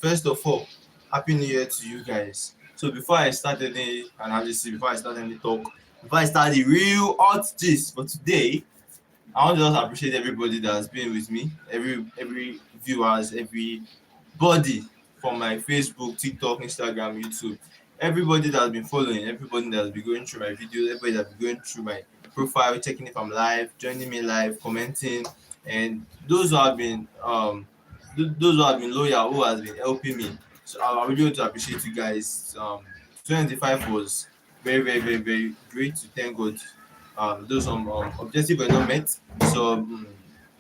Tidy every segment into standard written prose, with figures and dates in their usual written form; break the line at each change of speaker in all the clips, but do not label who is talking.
First of all, Happy New Year to you guys. So before I start any analysis, before I start any talk, before I start the real hot gist for today, I want to just appreciate everybody that has been with me, every viewers, everybody from my Facebook, TikTok, Instagram, YouTube, everybody that has been following, everybody that has been going through my videos, everybody that has been going through my profile, checking if I'm live, joining me live, commenting, and those who have been loyal, who has been helping me. So I really want to appreciate you guys. 2025 was very great to thank God. Those objectives were not met. So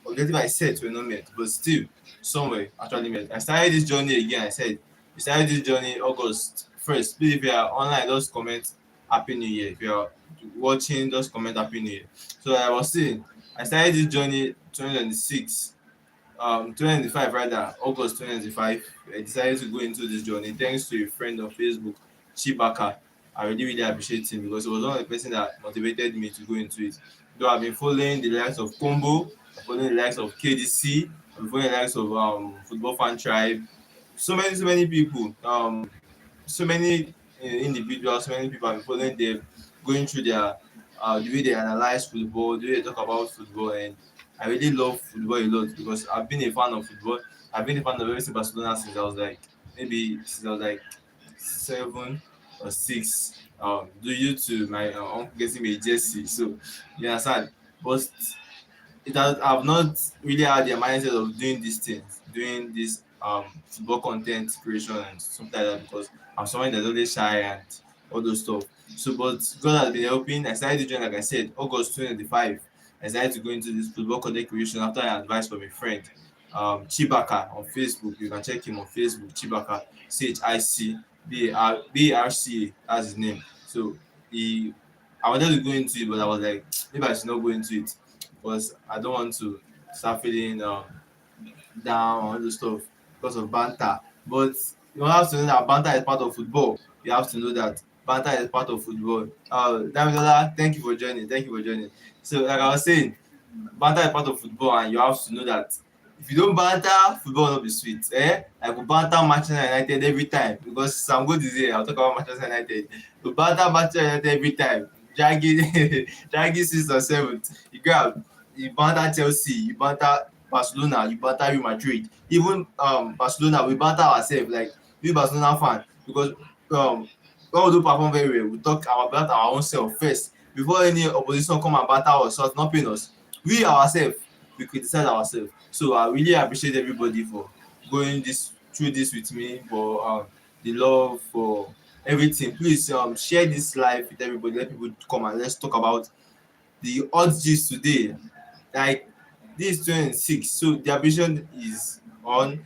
objective I set were not met, but still somewhere actually met. I started this journey again. I said we started this journey August 1st. Please, if you are online, just comment Happy New Year. If you are watching, just comment Happy New Year. So I was saying I started this journey 2026, 2025 rather, August 2025. I decided to go into this journey thanks to a friend on Facebook, Chibaka. I really appreciate him because it was one of the person that motivated me to go into it. Though I've been following the likes of Combo, I've following the likes of KDC, I've been following the likes of Football Fan Tribe, so many people, so many individuals, so many people have been following them, going through their the way they analyze football, the way they talk about football, and I really love football a lot because I've been a fan of football. I've been a fan of FC Barcelona since I was like 7 or 6. Due to my uncle getting me a jersey, so you understand. But I've not really had the mindset of doing these things, doing this football content creation and something like that because I'm someone that's always shy and all those stuff. So but God has been helping. I started doing, like I said, August 2025. I decided to go into this football content creation after an advice from a friend. Chibaka on Facebook. You can check him on Facebook, Chibaka, CHICBARCA, that's his name. So he I wanted to go into it, but I was like, maybe I should not go into it because I don't want to start feeling down on all those stuff because of banter. But you have to know that banter is part of football. You have to know that banter is part of football. Damilola, thank you for joining. Thank you for joining. So, like I was saying, banter is part of football, and you have to know that if you don't banter, football will not be sweet. I go banter Manchester United every time because Sam Good is here. I'll talk about Manchester United. We banter Manchester United every time. Draghi, Draghi 6 or 7. You banter Chelsea, you banter Barcelona, you banter Real Madrid. Even Barcelona, we banter ourselves. Like we Barcelona fan because um when we do perform very well, we talk about our own self first before any opposition come and banter us, so not paying us. We ourselves, we criticize ourselves. So I really appreciate everybody for going this through this with me, for the love, for everything. Please share this live with everybody. Let people come and let's talk about the odds gist today. Like this 26, so the ambition is on.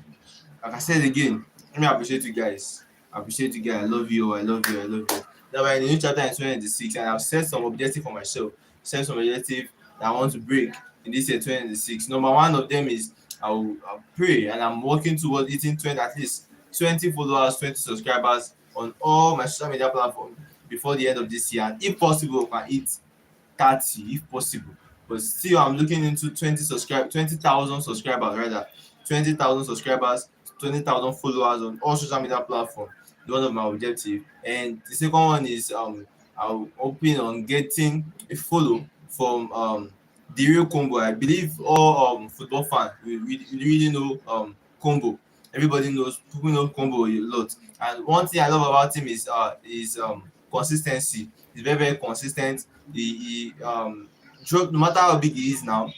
Like I said again, let me appreciate you guys. I appreciate you guys. I love you. I love you. I love you. That way, in the new chapter in 2026, and I've set some objective for myself. Set some objective that I want to break in this year 2026. Number one of them is I'll pray, and I'm working towards hitting 20, at least 20 followers, 20 subscribers on all my social media platforms before the end of this year. And if possible, I can hit 30 if possible. But still, I'm looking into 20,000 subscribers rather, 20,000 subscribers, 20,000 followers on all social media platforms. One of my objectives. And the second one is I'm hoping on getting a follow from the real Combo. I believe all football fans we really know Combo. Everybody knows, people know Combo a lot. And one thing I love about him is consistency. He's very consistent. He drop, no matter how big he is now,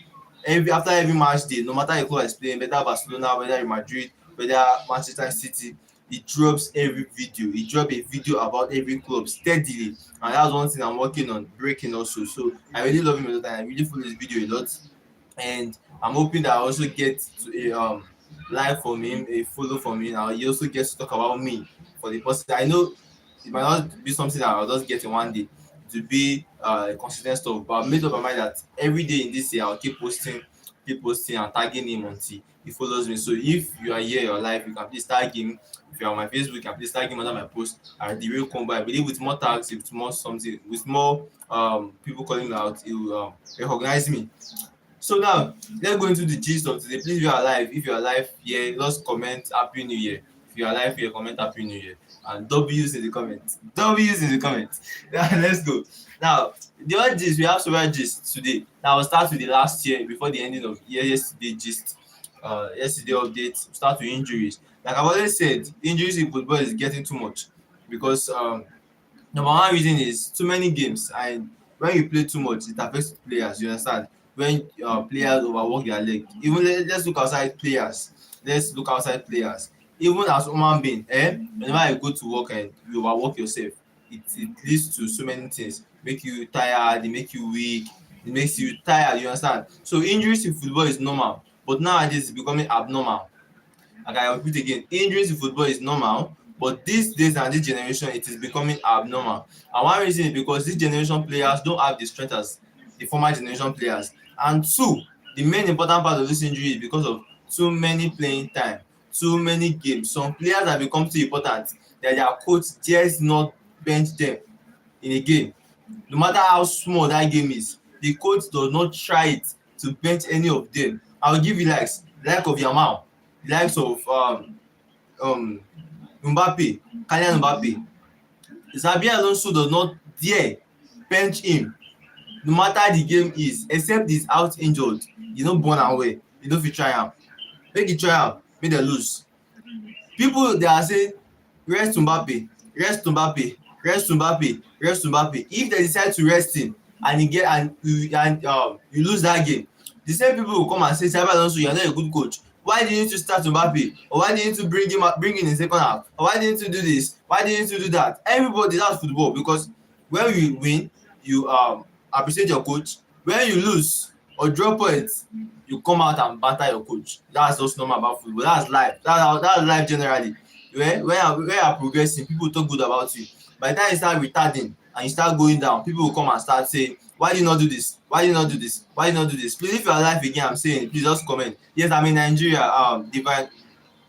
after every match day, no matter the club is playing, whether Barcelona, whether Real Madrid, whether Manchester City, he drops every video. He drop a video about every club steadily, and that's one thing I'm working on breaking also. So I really love him a lot, and I really follow his video a lot. And I'm hoping that I also get to a like from him, a follow from him. And he also gets to talk about me for the person. I know it might not be something that I'll just get in one day to be consistent stuff, but I've made up my mind that every day in this year I'll keep posting and tagging him until he follows me. So if you are here in your life, you can please tag him. If you're on my Facebook, you can please tag him under my post. The real Combo. I believe with more tags, with more something, with more people calling me out, he will recognize me. So now let's go into the gist of today. Please, if you are alive, yeah, just comment Happy New Year. If you are alive here, comment Happy New Year. And W's in the comments. W's in the comments. Yeah, let's go. Now, the other gist, we have several gists today. Now, we'll start with the last year before the ending of year, yesterday gist. Yesterday update, start with injuries. Like I've always said, injuries in football is getting too much because number one reason is too many games, and when you play too much, it affects players. You understand? When players overwork their leg, even let's look outside players. Let's look outside players. Even as human being, whenever you go to work and you overwork yourself, it leads to so many things. Make you tired, it make you weak, it makes you tired. You understand? So injuries in football is normal, but nowadays it's becoming abnormal. Like I repeat again, injuries in football is normal, but these days and this generation, it is becoming abnormal. And one reason is because this generation players don't have the strength as the former generation players. And two, the main important part of this injury is because of too many playing time, too many games. Some players have become too important that their coach dares not bench them in a game. No matter how small that game is, the coach does not try it to bench any of them. I will give you likes, like of Yamal, the likes of um Mbappe, Kylian Mbappe. Xabi Alonso does not dare bench him no matter the game is, except he's out injured. He no born away. He no fit try am. Make e try am, make dem lose. People they are saying rest Mbappe, rest Mbappe, rest Mbappe, rest Mbappe. If they decide to rest him and he get you lose that game, the same people will come and say Xabi Alonso, you are not a good coach. Why didn't you start Mbappe? Or why didn't you bring in the second half? Or why didn't you do this? Why didn't you do that? Everybody, that's football, because when you win, you appreciate your coach. When you lose or draw points, you come out and banter your coach. That's just normal about football. That's life. That's life generally. When you are progressing, people talk good about you. By the time you start retarding and you start going down, people will come and start saying, why do you not do this? Why do you not do this? Why do you not do this? Please, if you are alive again, I'm saying, please just comment. Yes, I'm in Nigeria. Divine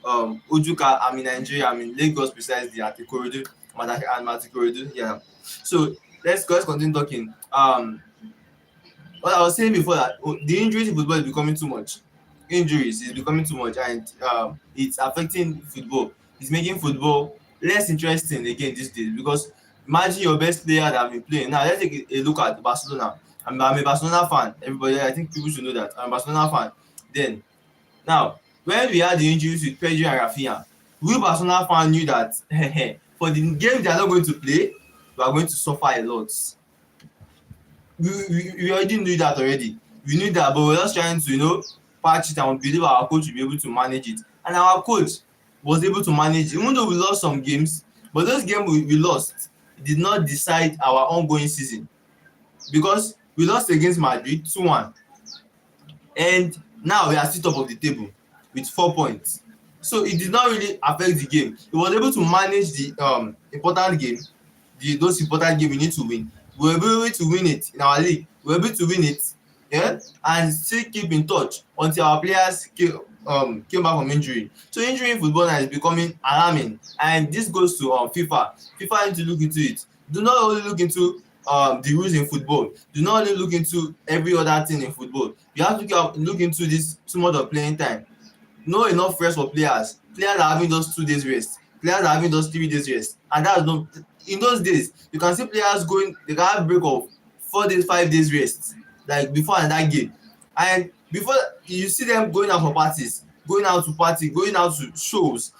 Ojuka, I'm in Nigeria. I'm in Lagos precisely at Ikorodu and Matikorodu. Yeah. So let's continue talking. What I was saying before, that the injuries in football is becoming too much. Injuries is becoming too much, and it's affecting football. It's making football less interesting again these days, because imagine your best player that have been playing. Now let's take a look at Barcelona. I'm a Barcelona fan. Everybody, I think people should know that I'm a Barcelona fan. Then now, when we had the injuries with Pedri and Rafinha, we Barcelona fan knew that for the games they are not going to play, we are going to suffer a lot. We already knew that already. We knew that, but we're just trying to, patch it, and we believe our coach will be able to manage it. And our coach was able to manage it, even though we lost some games, but those games we lost did not decide our ongoing season, because we lost against Madrid 2-1, and now we are still top of the table with 4 points. So it did not really affect the game. He was able to manage the important game, those important games we need to win. We were able to win it in our league. We were able to win it, and still keep in touch until our players came back from injury. So injury in football now is becoming alarming, and this goes to FIFA. FIFA need to look into it. Do not only look into the rules in football. Do not only look into every other thing in football. You have to look into this too much of playing time. No enough rest for players. Players are having those 2 days rest. Players are having those 3 days rest, and that's not. In those days, you can see players they can have break of 4 days, 5 days rest, like before that game. And before, you see them going out for parties, going out to party, going out to shows,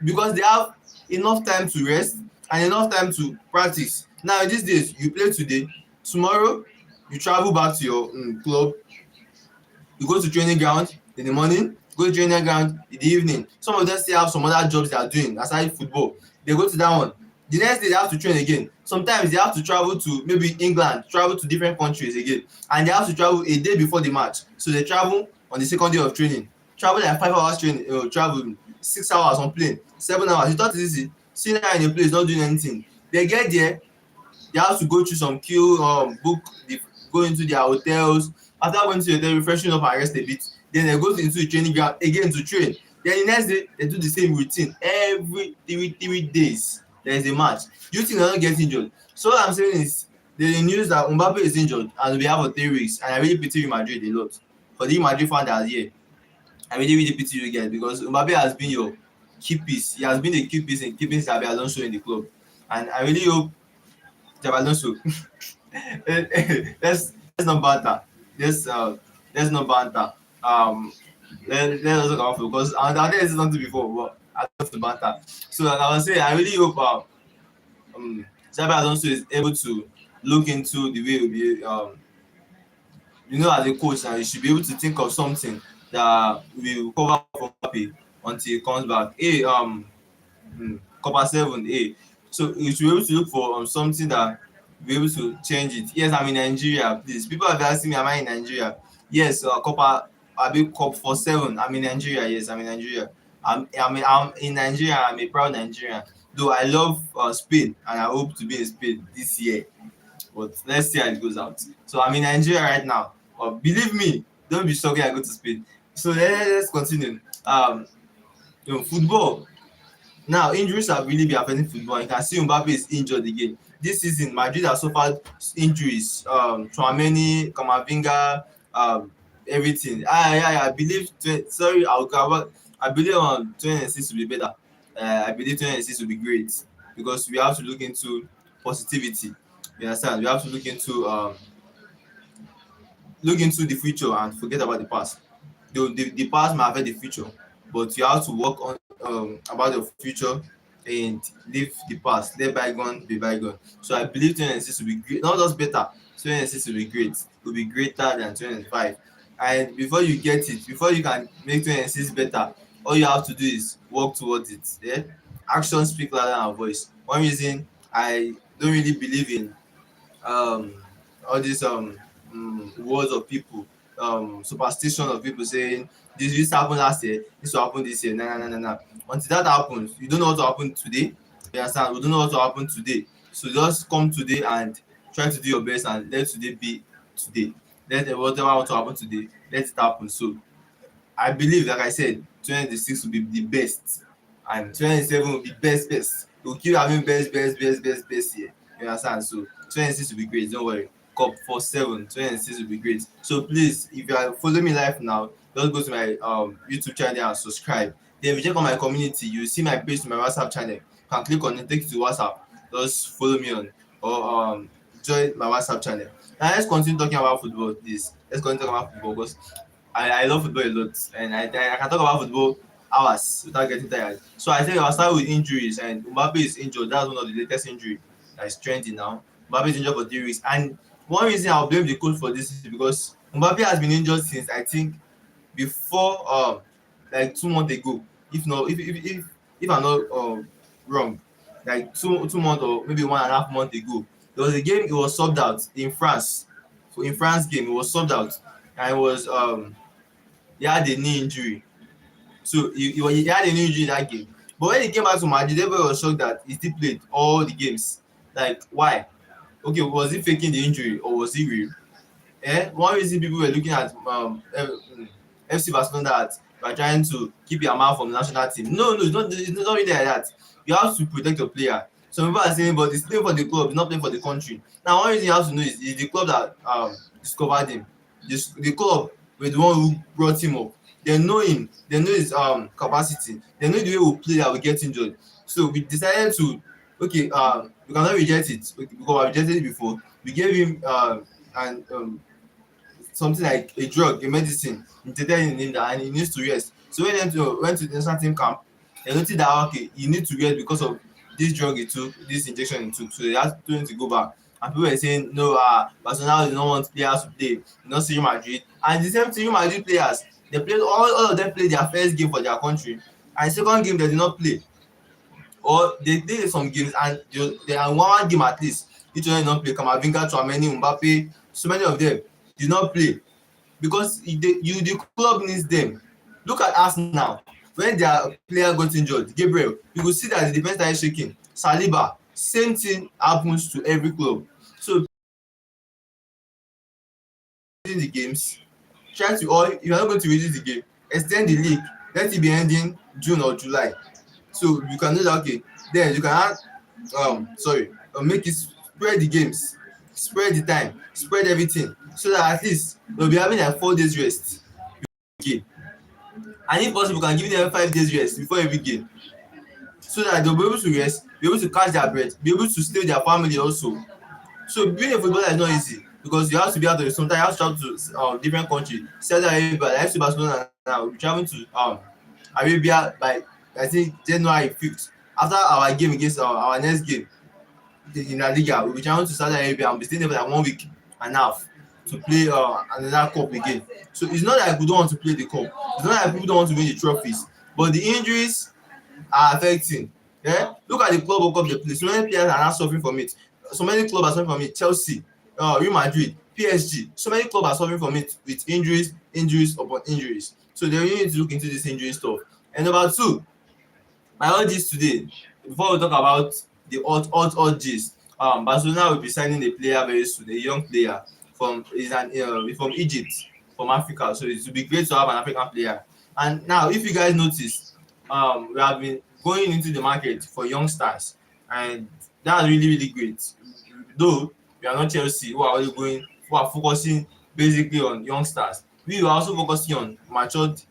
because they have enough time to rest and enough time to practice. Now in these days, you play today, tomorrow you travel back to your club, you go to training ground in the morning, go to training ground in the evening. Some of them still have some other jobs they are doing aside football. They go to that one. The next day they have to train again. Sometimes they have to travel to maybe England, travel to different countries again, and they have to travel a day before the match. So they travel on the second day of training. Travel like 5 hours training, travel 6 hours on plane, 7 hours. You thought it's easy. Sitting there in a place not doing anything. They get there, they have to go through some queue, go into their hotels. After going to the hotel, refreshing up and rest a bit, then they go into the training ground again to train. Then the next day they do the same routine every 3 days. There is a match. You think they're not get injured? So what I'm saying is, there's news that Mbappe is injured and will be out for 3 weeks, and I really pity Real Madrid a lot. For the Real Madrid fan that are here, I really pity you guys, because Mbappe has been your key piece. He has been a key piece in keeping Xabi Alonso in the club, and I really hope Xabi Alonso. let's not banter. Let's not banter. Um, let us talk about because I did say something before, but I love to banter. So like I was saying, I really hope Xabi Alonso is able to look into the way we as a coach now, you should be able to think of something that will cover for Mbappe until he comes back. Copper 7A. So you should be able to look for something that will be able to change it. Yes, I'm in Nigeria. Please, people have asked me, am I in Nigeria? Yes, Copper Abi Cop for 7. I'm in Nigeria. Yes, I'm in Nigeria. I'm in Nigeria. I'm a proud Nigerian. Though I love Spain and I hope to be in Spain this year. But let's see how it goes out. So I'm in Nigeria right now. But believe me, don't be shocked when I go to Spain. So let's continue. Football. Now, injuries have really been affecting football. You can see Mbappe is injured again. This season, Madrid has suffered injuries. Tchouaméni, Camavinga, everything. I believe. Sorry, I'll cover. I believe 2026 will be better. I believe 2026 will be great because we have to look into positivity. You understand? We have to look into the future and forget about the past. The past might affect the future, but you have to work on about the future and leave the past. Let bygone be bygone. So I believe 2026 will be great. Not just better, 2026 will be great. It will be greater than 2025. And before you get it, before you can make 2026 better, all you have to do is work towards it. Yeah? Actions speak louder than voice. One reason I don't really believe in um all these words of people, superstition of people saying this happened last year, this will happen this year. No. Until that happens, you don't know what will happen today. You understand? We don't know what will happen today. So just come today and try to do your best and let today be today. Let whatever want to happen today, let it happen. So I believe, like I said, 2026 will be the best, and 2027 will be best. We'll keep having best year. You understand? So 2026 will be great. Don't worry. Cup for 2026 will be great. So please, if you are following me live now, just go to my YouTube channel and subscribe. Then if you check on my community, you see my page to my WhatsApp channel. You can click on it, take you to WhatsApp. Just follow me on or join my WhatsApp channel. Now let's continue talking about football, please. Let's continue talking about football because I love football a lot, and I can talk about football hours without getting tired. So I think I'll start with injuries, and Mbappe is injured. That's one of the latest injury that is trending now. Mbappe is injured for 3 weeks, and one reason I'll blame the coach for this is because Mbappe has been injured since I think before like 2 months ago. If not, if I'm not wrong, like two months or maybe 1.5 months ago, there was a game. It was subbed out in France. So in France game, it was subbed out, and it was he had a knee injury. So he had a knee injury in that game. But when he came back to Madrid, everybody was shocked that he still played all the games. Like, why? Okay, was he faking the injury or was he real? One reason people were looking at FC Barcelona that you are trying to keep your mouth from the national team. No, it's not really like that. You have to protect your player. Some people are saying, but he's playing for the club, he's not playing for the country. Now, one reason you have to know is the club that discovered him. The club were the one who brought him up. They know him. They know his capacity. They know the way we we'll play that we get injured. So we decided to, okay, we cannot reject it because we rejected it before. We gave him and something like a drug, a medicine, injected in him that and he needs to rest. So when he went to the national team camp, they noticed that okay, he needs to rest because of this drug he took, this injection he took. So they had to go back. And people were saying, no, Barcelona do not want players to play, not see Real Madrid. And the same thing, Real Madrid players, they played all of them played their first game for their country. And second game they did not play. Or they did some games and they had one game at least. Each one did not play. Camavinga, Tchouaméni, Mbappe, so many of them did not play because the club needs them. Look at us now. When their player got injured, Gabriel, you could see that the defense started shaking. Saliba, same thing happens to every club. So in the games, try to if you're not going to reduce the game, extend the league, let it be ending June or July. So you can know that okay, then you can add make it spread the games, spread the time, spread everything, so that at least they'll be having like 4 days rest before the game. And if possible, you can give them 5 days rest before every game. so that they'll be able to rest, be able to catch their breath, be able to stay with their family also. So being a footballer is not easy because you have to be out of sometimes you have to travel to different countries. Saudi Arabia, like FC Barcelona now, we're traveling to Arabia by I think January 5th. After our game against our next game in La Liga, we'll be traveling to Saudi Arabia and be staying there for like 1 week and a half to play another cup again. So it's not like we don't want to play the cup. It's not like people don't want to win the trophies, but the injuries are affecting. Yeah, look at the club World Cup they play. So many players are now suffering from it. So many clubs are suffering from it. Chelsea, Real Madrid, PSG. So many clubs are suffering from it with injuries upon injuries. So they really need to look into this injury stuff. And number two, my odd gist today. Before we talk about the odd gist, Barcelona will be signing a player very soon, a young player from Egypt, from Africa. So it will be great to have an African player. And now, if you guys notice, we have been going into the market for youngsters, and that's really great. Though we are not Chelsea, who are focusing basically on youngsters. We are also focusing on matured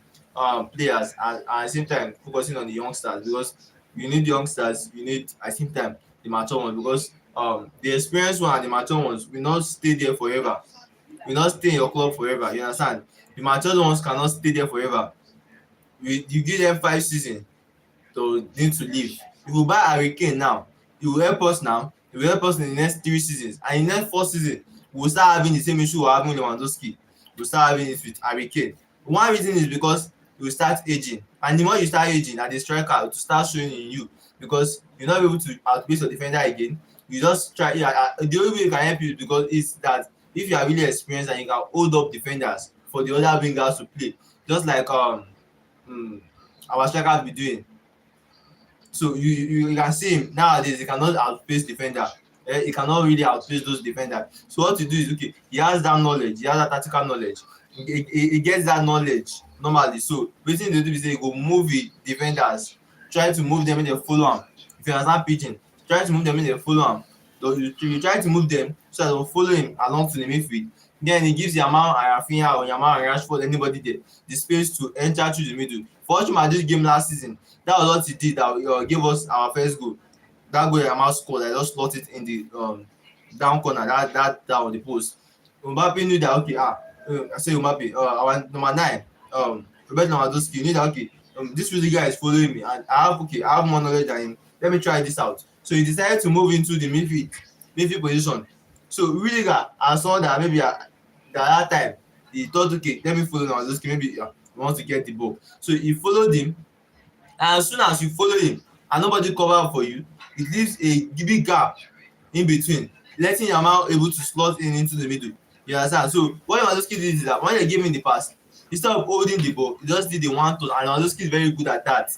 players and at the same time focusing on the youngsters because you need youngsters, you need at the same time the mature ones because the experienced one and the mature ones will not stay there forever. Will not stay in your club forever. You understand? The mature ones cannot stay there forever. You give them 5 seasons to need to leave. If you buy Hurricane now, it will help us now. It will help us in the next 3 seasons. And in the next 4 seasons, we will start having the same issue we're having with Lewandowski. We'll start having it with Hurricane. One reason is because you will start aging. And the more you start aging at the striker, it will start showing in you because you're not able to outpace your defender again. You just try. The only way you can help you because is that if you are really experienced and you can hold up defenders for the other wingers to play, just like our striker be doing. So you can see him nowadays. He cannot outpace defender. He cannot really outpace those defenders. So what you do is okay. He has that knowledge. He has that tactical knowledge. He gets that knowledge normally. So wetin dey do be say he go move the defenders, try to move them make dem follow am. If you understand pidgin, try to move them make dem follow am. So you try to move them so that they will follow him along to the midfield. Then he gives Yamal and Rafinha or Yamal and Rashford, anybody there, the space to enter through the middle. For us this game last season, that was what he did that gave us our first goal. That goal Yamal scored, I just slot it in the down corner, that on the post. Mbappe knew that okay, I say Mbappe, our number 9, Roberto Lewandowski, you knew that okay, this really guy is following me, and I have more knowledge than him. Let me try this out. So he decided to move into the midfield position. So really, I saw that maybe at that time he thought, okay, let me follow Lewandowski. Maybe he wants to get the ball. So he followed him, and as soon as you follow him and nobody cover for you, it leaves a big gap in between, letting Yamal able to slot in into the middle. You understand? So what Lewandowski did is that when they gave him the pass, instead of holding the ball, he just did the one touch, and Lewandowski is very good at that.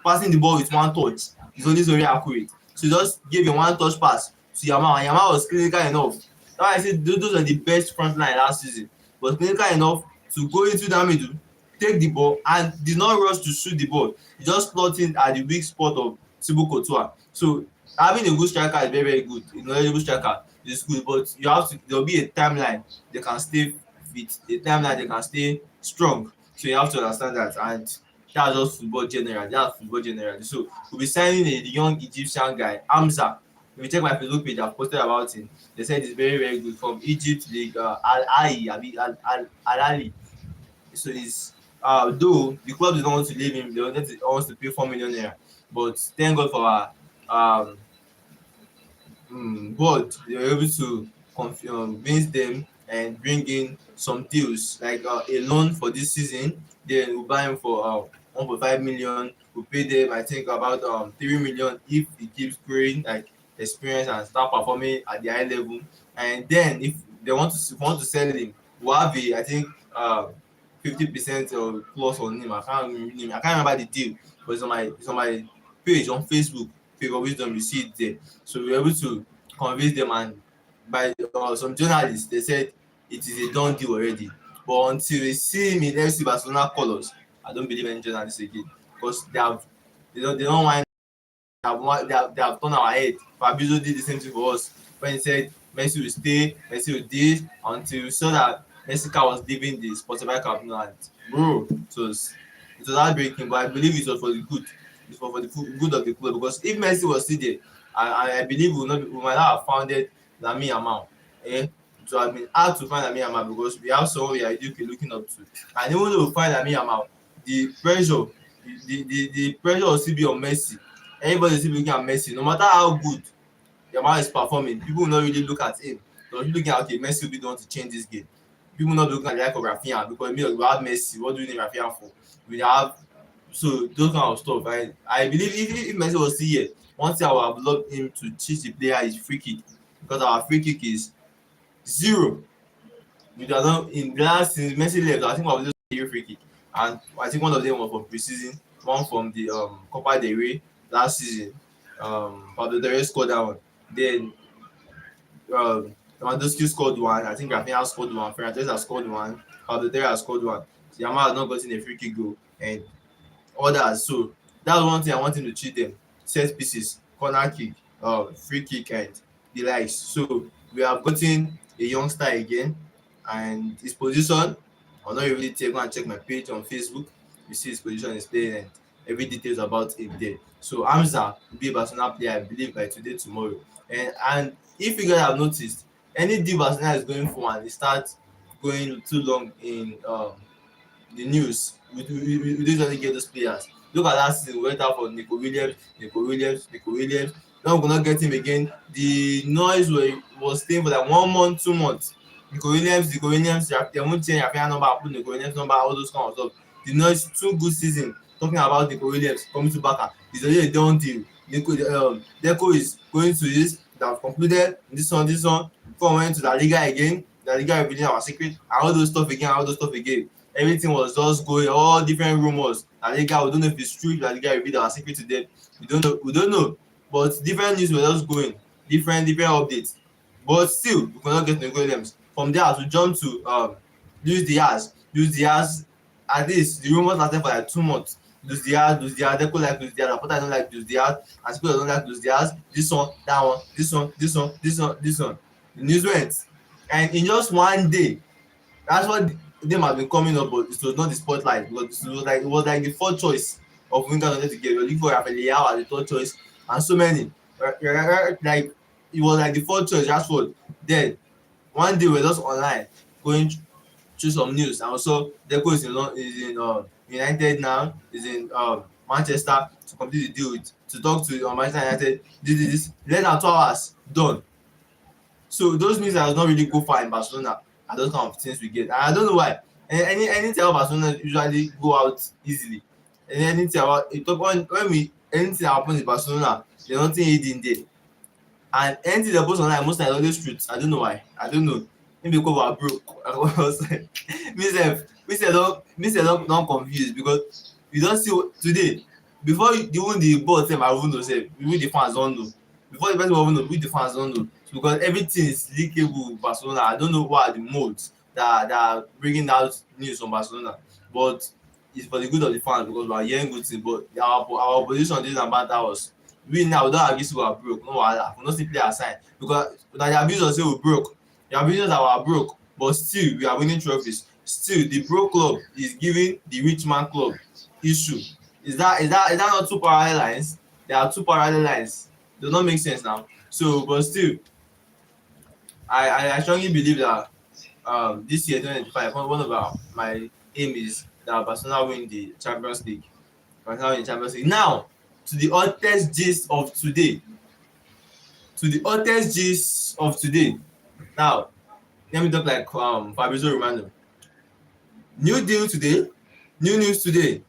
Passing the ball with one touch is always very accurate. So he just gave a one touch pass to Yamal, and Yamal was clinical enough. That's why I said those are the best front line last season. Was clinical enough to go into that middle, take the ball, and did not rush to shoot the ball. He just slot in at the weak spot of Thibaut Courtois. So having a good striker is very good. A knowledgeable striker is good, but you have to. There will be a timeline they can stay fit, a timeline they can stay strong. So you have to understand that, and that's just football general. That's football general. So we'll be signing a young Egyptian guy, Hamza. If you check my Facebook page, I've posted about him. They said he's very good from Egypt League Al Ahly. So he's though the club does not want to leave him, they wants to pay 4 million naira. But thank God for our board. They were able to convince them and bring in some deals like a loan for this season. Then we'll buy him for 1.5 million. We'll pay them I think about 3 million if he keeps growing like experience and start performing at the high level. And then if they want to sell him, we'll have I think 50% or plus on him. I can't remember the deal, but it's on my page on Facebook, Favour Wisdom. You see it there. So we're able to convince them, and by some journalists, they said it is a done deal already. But until we see him in FC Barcelona colours, I don't believe any journalists again because they don't want. They have turned our head. Fabrizio did the same thing for us when he said Messi will stay, Messi will this until we saw that Mexico was leaving the Spotify Camp Nou, and bro, it was heartbreaking, but I believe it was for the good It's for the good of the club. Because if Messi was still there, I believe we might not have founded Lamine Yamal. Eh? It would have been hard to find Lamine Yamal because we have someone we are looking up to. And even though we find Lamine Yamal, the pressure will still be on Messi. Everybody will still be looking at Messi. No matter how good Yamal is performing, people will not really look at him. They'll be looking at, okay, Messi will be the one to change this game. People will not be looking at the life of Rafinha because we have Messi. What do we need Rafinha for? We have so those kind of stuff. I believe if Messi was still here, one thing I would have loved him to teach the player is free kick because our free kick is zero. We do not in the last since Messi left. I think I was just a free kick, and I think one of them was from preseason, one from the Copa del Rey last season. Pablo Torres scored that one. Then Lewandowski scored one. I think Rafinha scored one. Fernandez has scored one. Pablo Torres has scored one. So Yamal has not gotten a free kick goal, and others. So that's one thing I want him to cheat them. Set pieces, corner kick, free kick, and the likes. So we have gotten a youngster again, and his position, I'll not really go and check my page on Facebook. You see his position is playing and every details about him there. So Hamza will be a Barcelona player, I believe, by today, tomorrow. And if you guys have noticed, any deal Barcelona is going for and they start going too long in the news, we don't usually get those players. Look at last season, we went out for Nico Williams. Now we're gonna get him again. The noise was staying for like 1 month, 2 months. Nico Williams, they won't change Rafinha number, put Nico Williams number, all those kind of stuff. The noise, 2 good season. Talking about Nico Williams coming to Barca, it's already a done deal. Deco is going to this, that have concluded this one. Before we went to La Liga again, La Liga revealing our secret, and all those stuff again. Everything was just going, all different rumors. La Liga, we don't know if it's true. La Liga revealed our secret to them. We don't know. But different news were just going, different updates. But still, we cannot get Nico Williams. From there, to jump to Luis Diaz. At least the rumors lasted for like 2 months. Luis Diaz, Deco like Luis Diaz, Laporta don't like Luis Diaz, and people don't like Luis Diaz. This one, that one, this one. The news went, and in just 1 day, that's what them have been coming up, but it was not the spotlight because it was like the 4th choice of winger wanted to get. We were looking for Rafael Leao as the 3rd choice, and so many. Like it was like the 4th choice. That's what. Then 1 day we're just online going through some news, and also Deco is in United now. Is in Manchester to complete the deal to talk to Manchester United. This less than 2 hours done. So those means that not really go far in Barcelona. And those kind of things we get. And I don't know why. Anything about Barcelona usually go out easily. And anything about it anything that happens in Barcelona, there's nothing hidden there. And anything that post online most times always truth. I don't know why. I don't know. Maybe because we are broke. I was like, me don't confused because you don't see today. Before even the board say I won't know say we the fans don't know. Before the person even know, we the fans don't know. Because everything is leakable with Barcelona. I don't know what are the modes that are bringing out news from Barcelona, but it's for the good of the fans because we are hearing good things. But our position this and that was we now we don't agree we are broke. No wahala, we no simply assign because na the abuse us say we broke. The abuse us that we are broke, but still we are winning trophies. Still the broke club is giving the rich man club issue. Is that not 2 parallel lines? There are 2 parallel lines. Does not make sense now. So, but still. I strongly believe that this year 2025, one of my aim is that Barcelona win the Champions League. Now, to the hottest gist of today. Now, let me talk like Fabrizio Romano. New news today.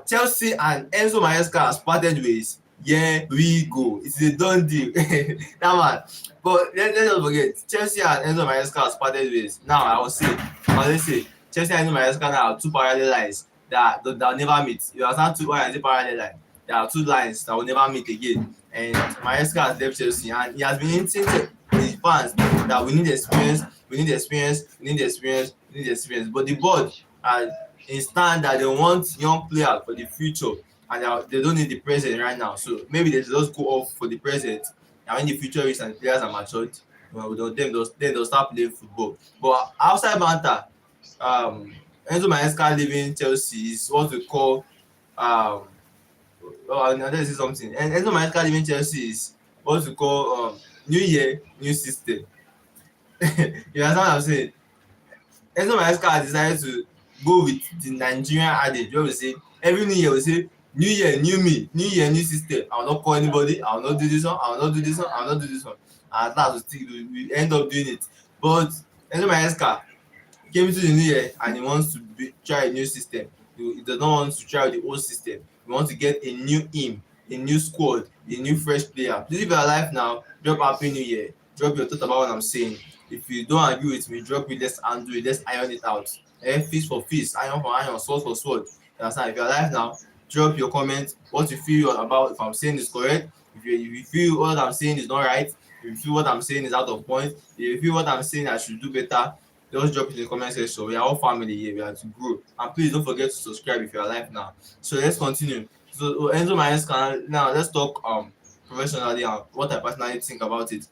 Chelsea and Enzo Maresca has parted ways. Here we go. It's a done deal. That man. But let's not forget, Chelsea and Enzo Maresca has parted ways. Now I will say, Chelsea and Enzo Maresca now have 2 parallel lines that will never meet. You understand why I say parallel line? There are 2 lines that will never meet again. And Maresca has left Chelsea and he has been hinting to the fans that we need experience. But the board stand that they want young players for the future. And they don't need the present right now. So maybe they just go off for the present. And when the future is and players are matured, they'll start playing football. But outside banter, Enzo Maresca leaving Chelsea is what we call Oh, I wanted to say something. And Enzo Maresca leaving Chelsea is what we call new year, new system. You understand what I'm saying? Enzo Maresca has decided to go with the Nigerian adage where we say every new year we say new year, new me, new year, new system. I will not call anybody, I will not do this one, I will not do this one, I will not do this one. And at last we end up doing it. But Enzo Maresca came into the new year and he wants to try a new system. He does not want to try the old system. He wants to get a new him, a new squad, a new fresh player. Please, if you're alive now, drop happy new year. Drop your thought about what I'm saying. If you don't agree with me, drop it. Let's undo it. Let's iron it out. Fist for fist, iron for iron, sword for sword. You understand? If you're alive now, drop your comment. What you feel about if I'm saying is correct. If you feel what I'm saying is not right. If you feel what I'm saying is out of point. If you feel what I'm saying I should do better, just drop it in the comment section. We are all family here. We have to grow. And please don't forget to subscribe if you're alive now. So let's continue. So Enzo Maresca, now let's talk professionally and what I personally think about it.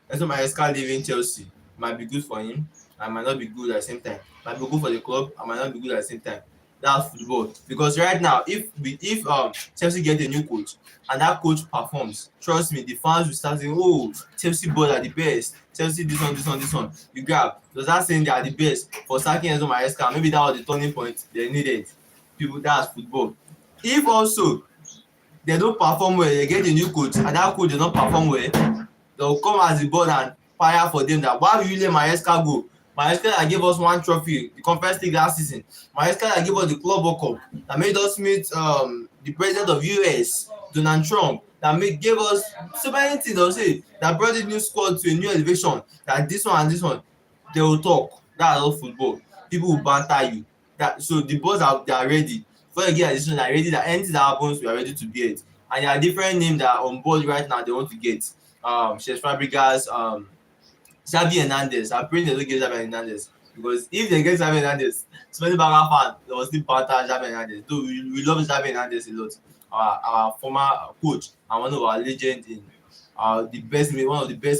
Enzo Maresca leaving Chelsea might be good for him and might not be good at the same time. Might be good for the club and might not be good at the same time. That's football. Because right now, if Chelsea get a new coach and that coach performs, trust me, the fans will start saying, "Oh, Chelsea boys are the best. Chelsea this one, this one, this one." You grab. Does that saying they are the best for sacking Enzo Maresca? Maybe that was the turning point they needed. People, that's football. If also they don't perform well, they get a new coach and that coach does not perform well, they'll come as the board and fire for them that why will you let Maresca go? Maresca that gave us one trophy, the Conference League last season. Maresca that gave us the Club World Cup, that made us meet the president of US, Donald Trump, that gave us so many things. They'll say that brought the new squad to a new elevation. That this one and this one, they will talk. That's all football. People will banter you. That so the boys they are ready. Before you get a decision, they are ready that anything that happens, we are ready to bear it. And there are different names that are on board right now they want to get. Cesc Fabregas, Xavi Hernandez. I'm praying they don't get Xavi Hernandez because if they get Xavi Hernandez, so many Barca fans they will still banter Xavi Hernandez. Though we love Xavi Hernandez a lot. Our former coach and one of our legends in one of the best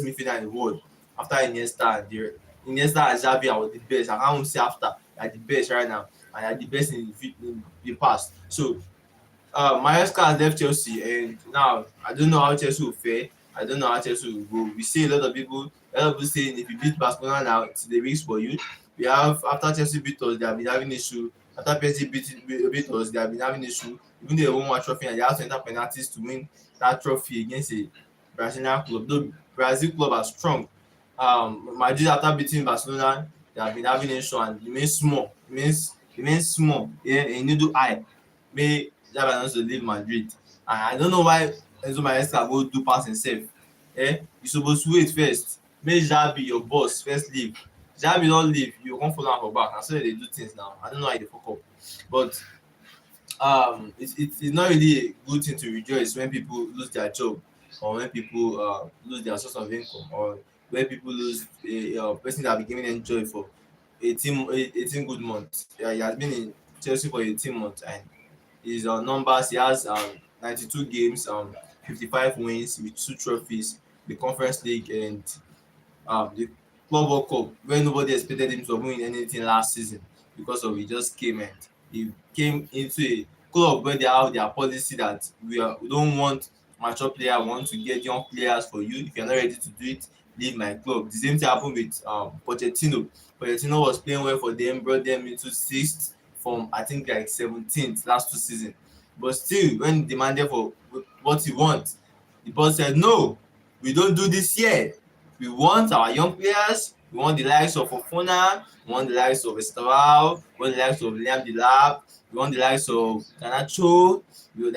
midfielder in the world after Iniesta and Iniesta and Xavi are the best. I can't even say after they are the best right now and they are the best in the past. So Maresca has left Chelsea, and now I don't know how Chelsea will fare. I don't know how Chelsea will go. We see a lot of people saying if you beat Barcelona now, it's the risk for you. We have after Chelsea beat us, they have been having issue. After PSG beat us, they have been having issue. Even though they won one trophy and they have to enter penalties to win that trophy against a Brazilian club. Though Brazil club are strong. Madrid after beating Barcelona, they have been having issue and remain small. Yeah, a needle eye. May Xabi Alonso leave Madrid. And I don't know why Enzo Maresca go do pass himself. You suppose wait first. Make Xabi your boss first leave. Xabi don leave, you come follow am for back. Na so dey do things now. I don't know how e dey fuck up. But it's not really a good thing to rejoice when people lose their job or when people lose their source of income or when people lose a person that been giving them joy for 18 good months. Yeah, he has been in Chelsea for 18 months and his numbers, he has 92 games, 55 wins with 2 trophies, the Conference League and the Club World Cup, where nobody expected him to win anything last season because of he just came and he came into a club where they have their policy that we don't want mature players, we want to get young players for you. If you're not ready to do it, leave my club. The same thing happened with Pochettino. Pochettino was playing well for them, brought them into 6th from I think like 17th last 2 seasons. But still, when he demanded for what he wants, the boss said, "No, we don't do this here. We want our young players. We want the likes of Fofana. We want the likes of Estaval. We want the likes of Liam Delap. We want the likes of Garnacho. We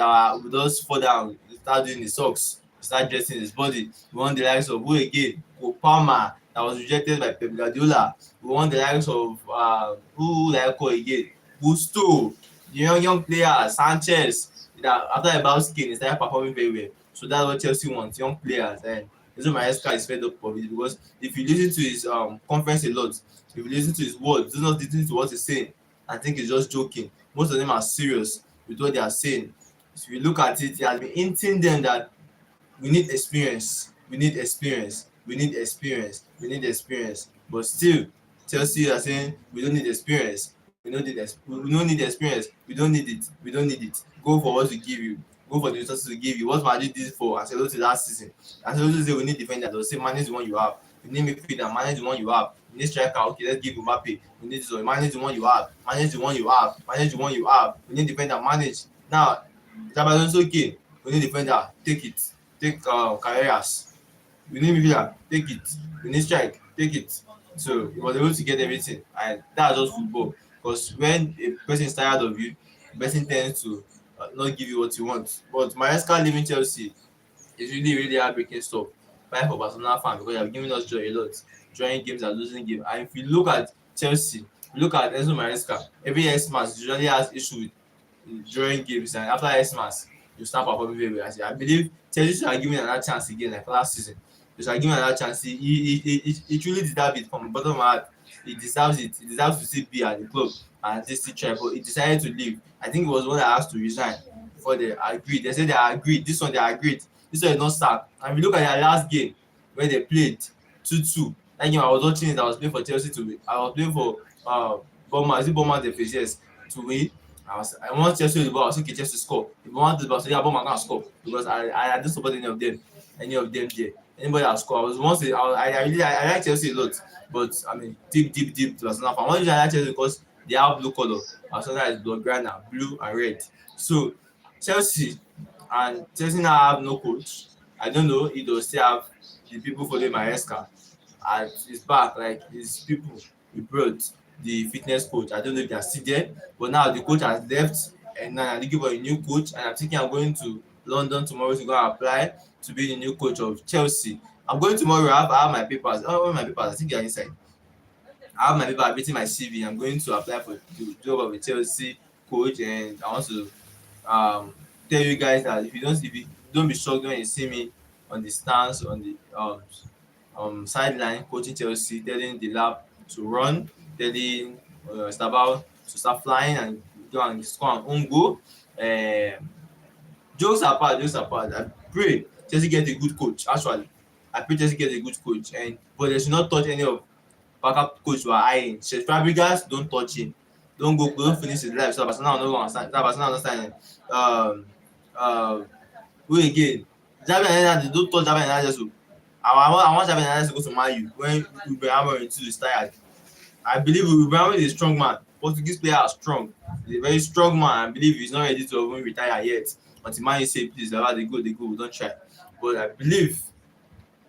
just fall down, start doing the socks, start dressing his body. We want the likes of who again? Kopama that was rejected by Pep Guardiola. We want the likes of who like again? Gusto, the young players, Sanchez. That after about skin, he started performing very well. So that's what Chelsea wants, young players. And Enzo Maresca is fed up of it because if you listen to his conference a lot, if you listen to his words, do not listen to what he's saying. I think he's just joking. Most of them are serious with what they are saying. If you look at it, he has been hinting them that we need experience, we need experience, we need experience, we need experience. But still, Chelsea are saying we don't need experience, we don't need experience, we don't need it, we don't need it. Go for what we give you. go for the resources to give you. What Madrid did for Ancelotti last season. Ancelotti say we need defender. They'll say manage the one you have. We need midfielder, manage the one you have. We need striker. Okay, let's give Mbappe. We need this one. Manage the one you have. Manage the one you have. Manage the one you have. We need defender. Manage. Now, Jabazon's okay. We need defender. Take it. Take Carreras. We need midfielder. Take it. We need strike. Take it. So he was able to get everything, and that's just football. Because when a person is tired of you, the person tends to not give you what you want. But Maresca leaving Chelsea is really, really heartbreaking stuff. Bye for Barcelona fan because they have given us joy a lot, drawing games and losing games. And if you look at Chelsea, look at Enzo Maresca, every X-Mass usually has issue with drawing games, and after X-Mass, you start performing very well. I believe Chelsea should have given another chance again, like last season. They should have given another chance. He truly deserves it from the bottom of my heart. He deserves it. He deserves to still be at the club and still try, but he decided to leave. I think it was one that asked to resign before they agreed. They said they agreed. This one they agreed. This one is not sacked. And if you look at their last game when they played 2-2, that game I was watching it, I was playing for Chelsea to win. I was playing for Bournemouth. Is it Bournemouth they face? Yes, to win. I want Chelsea the ball. I was thinking Chelsea score. If I want the ball, so yeah, Bournemouth can't score because I didn't support any of them there. Anybody that score, I was once I really like Chelsea a lot, but I mean deep Barcelona fan. One reason I like Chelsea because they have blue color. Barcelona is blue-grana, blue and red. So Chelsea now have no coach. I don't know if they'll still have the people following Maresca at his back, like his people he brought, the fitness coach. I don't know if they are still there, but now the coach has left and now I'm looking for a new coach, and I'm thinking I'm going to London tomorrow to go and apply to be the new coach of Chelsea. I'm going tomorrow. I have my papers. Oh, my papers. I think they're inside. I have my paper. I've written my CV. I'm going to apply for the job of a Chelsea coach, and I want to tell you guys that if you don't be shocked when you see me on the stands on the sideline coaching Chelsea, telling the lab to run, telling Stabao to start flying and go and score an own goal. Jokes apart, I pray Chelsea get a good coach. Actually, I pray Chelsea get a good coach, but they should not touch any of backup coach who are eyeing. Fabregas, don't touch him. Don't finish his life. So Barcelona will not sign. Barcelona will not sign. Who again? Xavi Hernandez, don't touch Xavi Hernandez. I want Xavi Hernandez to go to Man U when Amorim is tired. I believe Amorim is a strong man. Portuguese player are strong. He's a very strong man. I believe he's not ready to even retire yet. Until Man U say, please, they go, we don't try. But I believe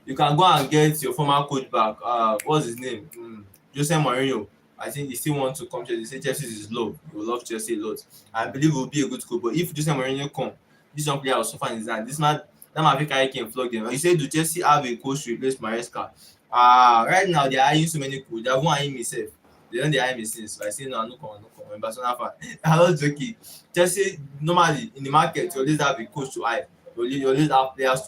you can go and get your former coach back. What's his name? Jose Mourinho. I think he still wants to come to Chelsea. He said Chelsea is low. He will love Chelsea a lot. I believe he will be a good coach. But if Jose Mourinho come, this young player will suffer in his hand. This man, that man can flog them. He said, do Chelsea have a coach to replace Maresca? Right now, they are eyeing so many coaches. They have one eyeing myself. They don't eye me since. So I say, no, come on. I'm Barcelona fan. I'm not joking. Chelsea, normally, in the market, you always have a coach to eye. You always have players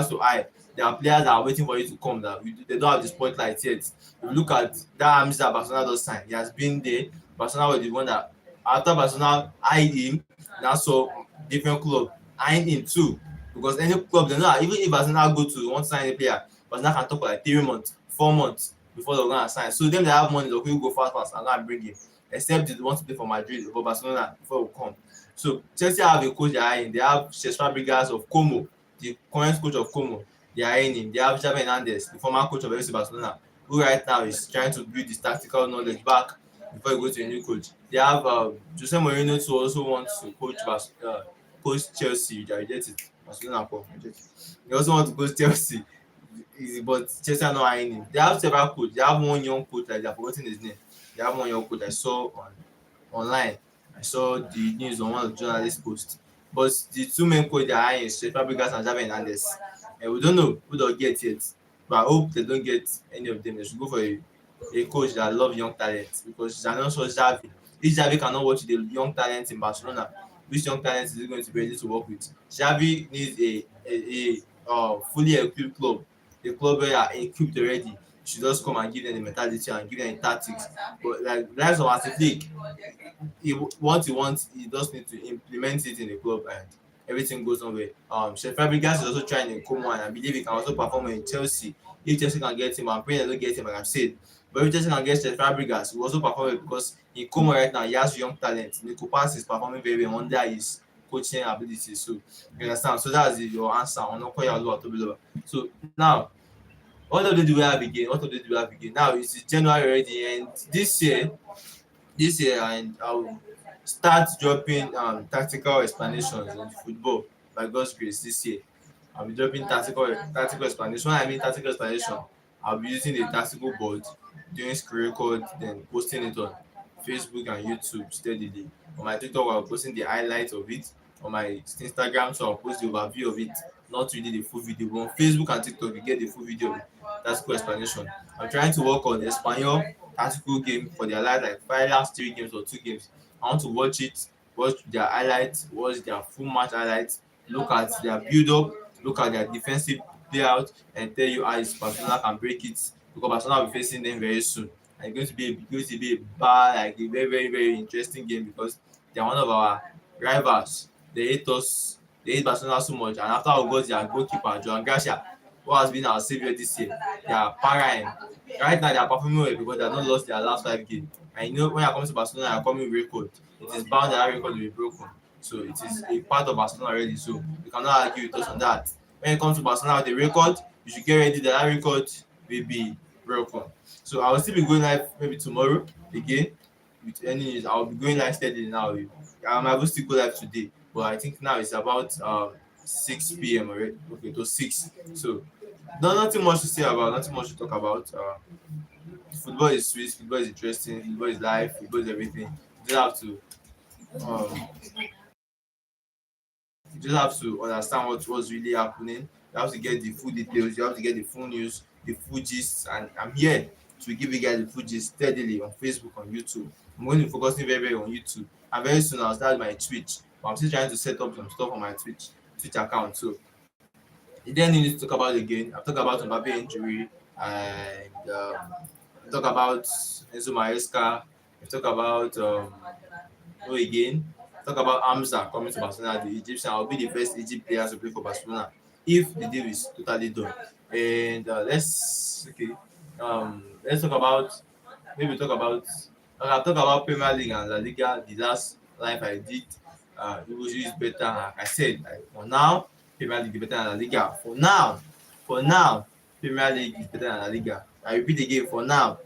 to eye. There are players that are waiting for you to come that they don't have the spotlight yet. If you look at that Mr. Barcelona does sign, he has been there. Barcelona was the one that after Barcelona eyed him, now saw different club eyeing him too. Because any club, they know even if Barcelona go to want to sign a player, Barcelona can talk for like 3 months, 4 months before they're gonna sign. So them they have money, they'll go fast and go and bring him. Except they want to play for Madrid or for Barcelona before we come. So Chelsea have a coach they're eyeing. They have Fabregas of Como, the current coach of Como. They are in him. They have Xavi Hernandez, the former coach of FC Barcelona, who right now is trying to build his tactical knowledge back before he goes to a new coach. They have Jose Mourinho who also wants to coach Chelsea. They rejected Barcelona. They also want to coach Chelsea, but Chelsea are not eyeing him. They have several coaches. They have one young coach, like they're forgetting his name. They have one young coach I saw online. I saw the news on one of the journalist posts. But the two main coaches they are eyeing is Fabregas and Xavi Hernandez. And we don't know who they'll get yet. But I hope they don't get any of them. They should go for a coach that loves young talent. Because I know so Xavi. If Xavi cannot watch the young talent in Barcelona, which young talent is he going to be ready to work with? Xavi needs a fully equipped club. A club where they are equipped already. You should just come and give them the mentality and give them the tactics. But like the likes of Hansi Flick, what he wants, he just need to implement it in the club and everything goes on well. Fabregas is also trying in Como, and I believe he can also perform in Chelsea. If Chelsea can get him, I'm praying they don't get him, like I've said. But if Chelsea can get Fabregas, he will also perform well because in Como right now, he has young talent. Nico Pass is performing very well under his coaching abilities. So you understand. So that's your answer on Okoya Oluwa Tobiloba. So now, what update do we have again? What update do we have again? Now it's January already, and this year, and I will start dropping tactical explanations in football by God's grace this year. I'll be dropping tactical explanation. When I mean tactical explanation, I'll be using a tactical board, doing screen record, then posting it on Facebook and YouTube steadily. On my TikTok, I'll posting the highlights of it. On my Instagram, so I'll post the overview of it, not really the full video. But on Facebook and TikTok, you get the full video of tactical explanation. I'm trying to work on the Espanol tactical game for their last 3 games or 2 games. I want to watch it, watch their highlights, watch their full match highlights, look at their build up, look at their defensive layout, and tell you how Barcelona can break it, because Barcelona will be facing them very soon. And it's going to be a bad, like a very, very, very interesting game, because they are one of our rivals. They hate us, they hate Barcelona so much. And after we got their goalkeeper, Joan Garcia, who has been our savior this year, they are para. Right now, they are performing well because they have not lost their last 5 games. And you know, when you come to Barcelona, you are coming with record. It is bound that that record will be broken. So it is a part of Barcelona already. So you cannot argue with us on that. When it comes to Barcelona with the record, you should get ready that that record will be broken. So I will still be going live maybe tomorrow again with any news. I will be going live steadily now. I will still go live today, but I think now it's about 6 p.m. already. Okay, to 6. So nothing much to say about, nothing much to talk about. Football is sweet, football is interesting, football is life, football is everything. You just have to um, understand what's really happening. You have to get the full details, you have to get the full news, the full gist, and I'm here to give you guys the full gist steadily on Facebook, on YouTube. I'm going to be focusing very, very on YouTube. And very soon I'll start my Twitch. But I'm still trying to set up some stuff on my Twitch account. So then you need to talk about again. I've talked about Mbappe injury, and talk about Enzo Maresca. We talk about who again? Talk about Hamza coming to Barcelona, the Egyptian. I'll be the first Egypt player to play for Barcelona if the deal is totally done. And let's talk about, maybe talk about, I'll talk about Premier League and La Liga. The last live I did, it was used better. Like I said, like, for now, Premier League is better than La Liga. For now, Premier League is better than La Liga. I repeat again, for now,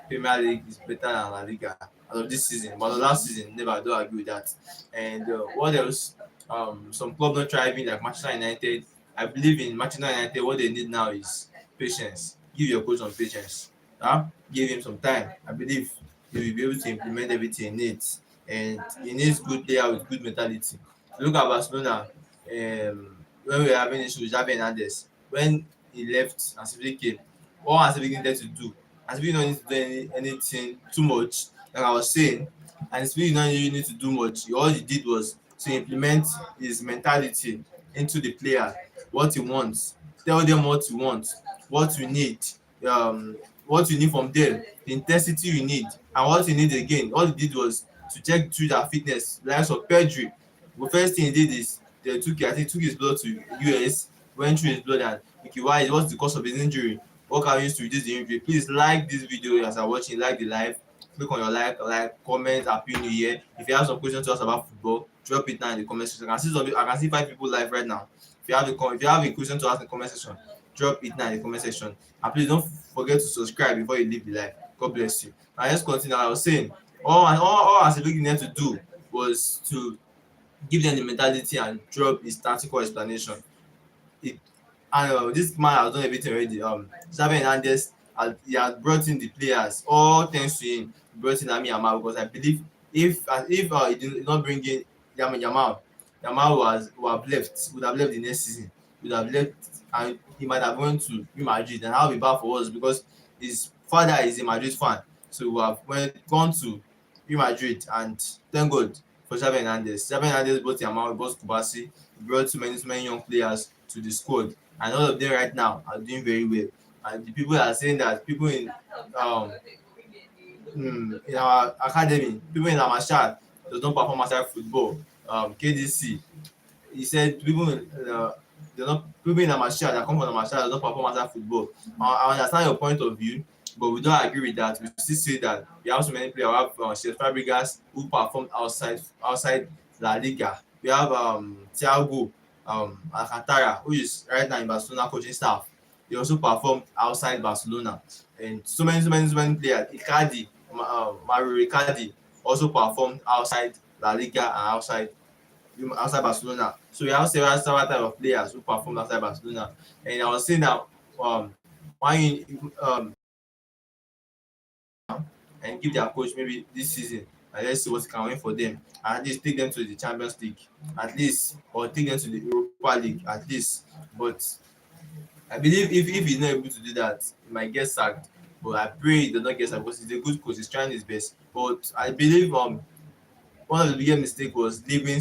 Premier League is better than La Liga as of this season. But the last season, never. I don't agree with that. And what else? Some clubs not thriving like Manchester United. I believe in Manchester United. What they need now is patience. Give your coach some patience. Give him some time. I believe he will be able to implement everything he needs. And he needs good player with good mentality. Look at Barcelona. When we were having issues with Xavi Hernandez, when he left and simply came, what has he needed to do? As we don't need to do anything too much, like I was saying, and it's really not really need to do much. All he did was to implement his mentality into the player, what he wants, tell them what you want, what you need, what you need from them, the intensity you need, and what you need again. All he did was to check through their fitness. Like of Pedri, the first thing he did is they took his blood to US, went through his blood, and okay, why? What's the cause of his injury? What can we use to reduce the injury? Please like this video as I'm watching, like the live, click on your like, comment, happy new year. If you have some questions to us about football, drop it down in the comment section. I can see 5 people live right now. If you have a question to ask in the comment section, drop it down in the comment section. And please don't forget to subscribe before you leave the live. God bless you. Now let's continue. I was saying, all I was looking there to do was to give them the mentality and drop his tactical explanation. And this man has done everything already. Xavi Hernandez, he has brought in the players. All thanks to him, he brought in Lamine Yamal, because I believe if he did not bring in Yamal would have left the next season. Would have left, and he might have gone to Real Madrid, and that would be bad for us because his father is a Madrid fan. So we have gone to Real Madrid, and thank God for Xavi Hernandez. Xavi Hernandez brought Yamal, brought Kubasi, he brought too many young players to the squad, and all of them right now are doing very well. And the people are saying that people in our academy, people in our Mashad does not perform outside football. KDC, he said people people in Amashia that come from Amashia does not perform outside football. I understand your point of view, but we don't agree with that. We still say that we have so many players. We have Fabregas who performed outside La Liga, We have Thiago Alcantara, who is right now in Barcelona coaching staff. He also performed outside Barcelona, and so many players. Icardi, Mario Icardi, also performed outside La Liga and outside Barcelona. So we have several type of players who performed outside Barcelona. And I was saying that why and give their coach maybe this season, and let's see what he can win for them. And at least take them to the Champions League, at least, or take them to the Europa League, at least. But I believe if he's not able to do that, he might get sacked. But I pray he does not get sacked because he's a good coach. He's trying his best. But I believe one of the biggest mistake was leaving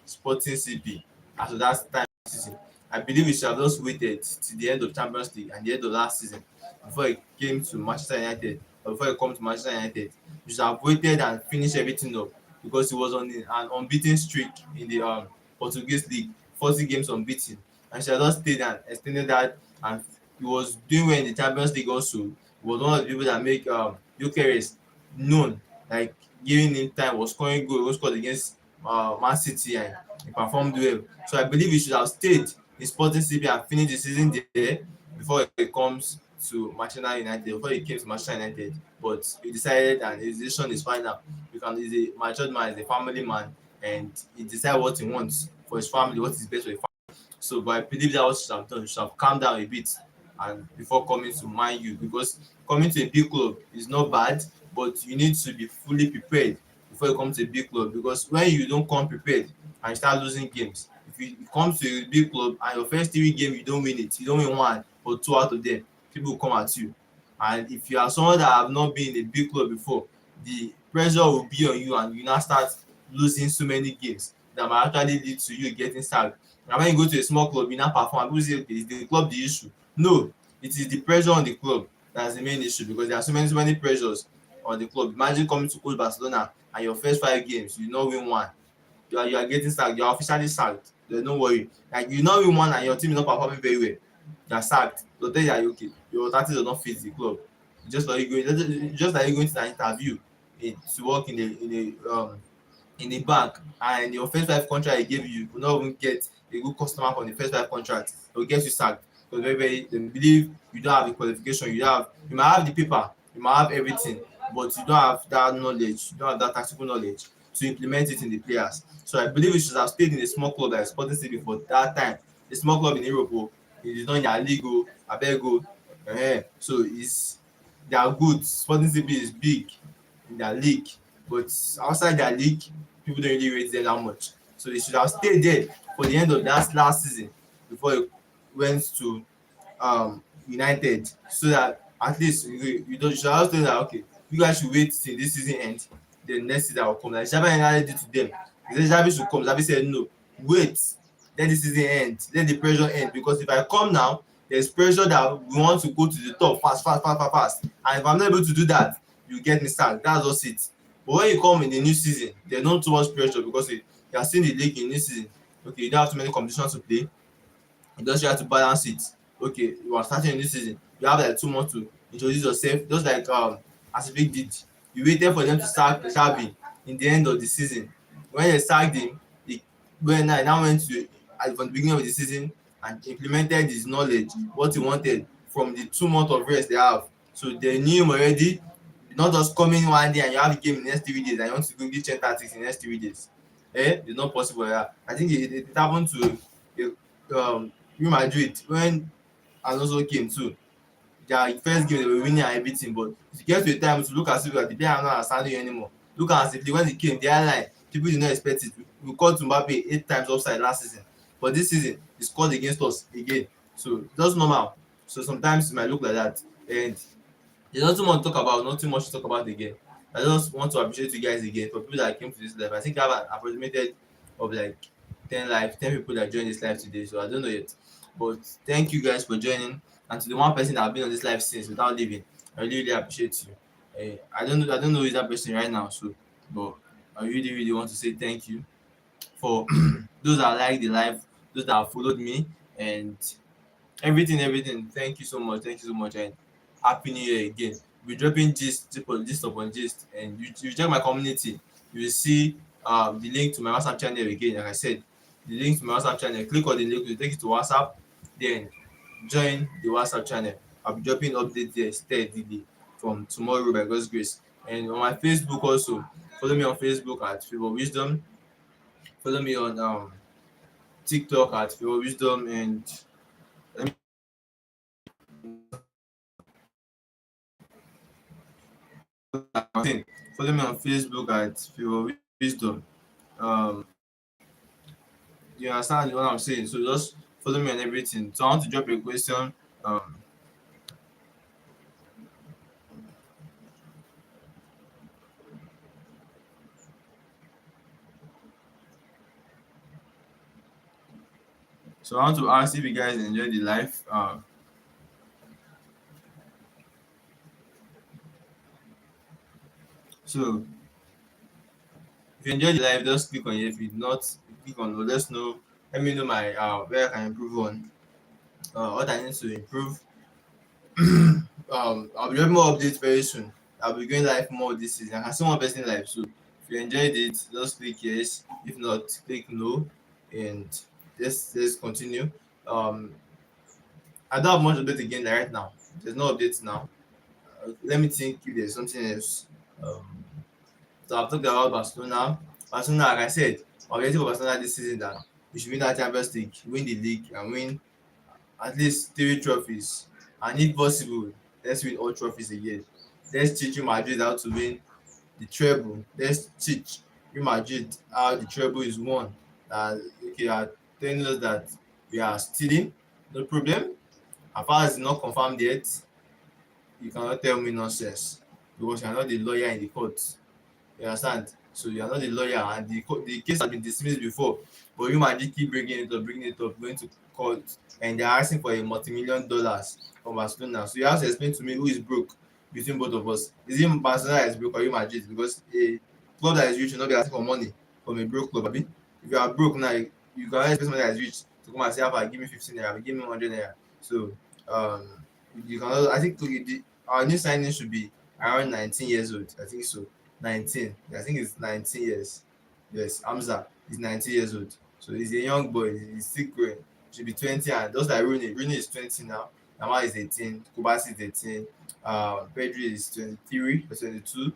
Sporting CP after that time season. I believe we should have just waited till the end of Champions League and the end of last season before he came to Manchester United, or before he come to Manchester United. We should have waited and finished everything up because he was on an unbeaten streak in the Portuguese league, 40 games unbeaten, and should have just stayed and extended that. And he was doing well in the Champions League also. He was one of the people that make Gyökeres known, like giving him time, was scoring goal, he scored against Man City, and he performed well. So I believe he should have stayed in Sporting CP and finished the season there before he comes to Manchester United, before he came to Manchester United. But he decided, and his decision is final. He's a matured man, he's a family man, and he decides what he wants for his family, what is best for his family. So, but I believe that what he should have done, he should have calmed down a bit and before coming to Man U, because coming to a big club is not bad, but you need to be fully prepared before you come to a big club. Because when you don't come prepared and you start losing games, if you come to a big club and your first 3 games you don't win it, you don't win one or two out of them, people will come at you. And if you are someone that have not been in a big club before, the pressure will be on you, and you now start losing so many games that might actually lead to you getting sacked. And when you go to a small club, you now perform, people say, okay, is the club the issue? No, it is the pressure on the club that's the main issue, because there are so many pressures on the club. Imagine coming to coach Barcelona and your first 5 games you not win one. You are getting sacked. You are officially sacked. Don't worry. Like, you not win one and your team is not performing very well, you are sacked. So tell you, okay, your tactics does not fit the club. Just like you going to an interview to work in the bank, and your first 5 contract they gave you will not even get a good customer from the first 5 contracts. They will get you sacked because they believe you don't have the qualification. You might have the paper, you might have everything, but you don't have that knowledge, you don't have that tactical knowledge to implement it in the players. So I believe you should have stayed in a small club like Sporting CP for that time. A small club in Europe, it is not in their league, abeg so they are good. Sporting CP is big in their league, but outside their league, people don't really rate them that much. So they should have stayed there for the end of that last season before he went to United, so that at least you should have told that, okay, you guys should wait till this season end, then next season I will come. Like Xabi Hernandez did to them. He said Xabi should come. Xabi said no, wait, let the season end, let the pressure end, because if I come now, there's pressure that we want to go to the top fast, and if I'm not able to do that, you get me sacked. That's just it. But when you come in the new season, there's not too much pressure because you are seeing the league in new season. Okay, you don't have too many competitions to play. You just try to balance it. Okay, you are starting a new season. You have like 2 months to introduce yourself. Just like Asifik did. You waited for them to sack Xabi in the end of the season. When they sacked him, when I now went to from the beginning of the season and implemented his knowledge, what he wanted from the 2 months of rest they have. So they knew him already. Not just coming one day and you have a game in the next 3 days and you want to quickly change tactics in the next 3 days. It's not possible. Yeah. I think it happened to Real Madrid when Alonso came too. Their first game they were winning and everything, but it get to a time to look as if the player are not understanding you anymore. Look as if when he came, the airline, people did not expect it. We called Mbappe 8 times offside last season, but this season he scored against us again. So that's normal. So sometimes it might look like that, and there's nothing more to talk about, nothing much to talk about again. I just want to appreciate you guys again for people that came to this live. I think I have an approximated of like 10 people that joined this live today, so I don't know yet. But thank you guys for joining. And to the one person that have been on this live since without leaving, I really appreciate you. I don't know who is that person right now, so but I really want to say thank you for those that like the live, those that have followed me, and everything. Thank you so much, and happy new year again. We're dropping gist upon gist, and you check my community, you will see the link to my WhatsApp channel again. Like I said, the link to my WhatsApp channel. Click on the link to take you to WhatsApp. Then join the WhatsApp channel. I'll be dropping updates there steadily from tomorrow by God's grace. And on my Facebook also, follow me on Facebook at Favour Wisdom. Follow me on TikTok at Favour Wisdom, and follow me on Facebook at Favour Wisdom. Um, you understand what I'm saying? So just follow me on everything. So I want to drop a question. Um, so I want to ask if you guys enjoy the life. So if you enjoy the life, just click on it. If you not, click on let us know. Let me know my where I can improve on. What I need to improve. I'll be doing more updates very soon. I'll be going live more this season. I can see one person live. So if you enjoyed it, just click yes. If not, click no. And let's continue. Um, I don't have much update again right now. There's no updates now. Let me think if there's something else. Um, so I've talked about Barcelona. Barcelona, like I said, I'm ready for Barcelona this season that we should win that Champions League, win the league, and win at least 3 trophies. And if possible, let's win all trophies again. Let's teach Real Madrid how to win the treble. Let's teach Real Madrid how the treble is won. Okay, are telling us that we are stealing, no problem. As far as it's not confirmed yet, you cannot tell me nonsense because you are not the lawyer in the court. You understand? So you are not the lawyer, and the case has been dismissed before, but you might keep bringing it up, going to court, and they're asking for a multi-million dollars from Barcelona. So you have to explain to me who is broke between both of us. Is it Barcelona that is broke or Real Madrid? Because a club that is rich will not be asking for money from a broke club. Abi? If you are broke now, you can expect somebody that is rich to come and say, "Alpha, give me 15 naira, give me 100 naira." So um, you can. I think our new signing should be around 19 years old. I think so. 19. I think it's 19 years. Yes, Hamza is 19 years old. So he's a young boy. He's still growing. Should be 20, and just like Rooney. Rooney is 20 now. Nama is 18. Kubasi is 18. Pedri is 23 or 22.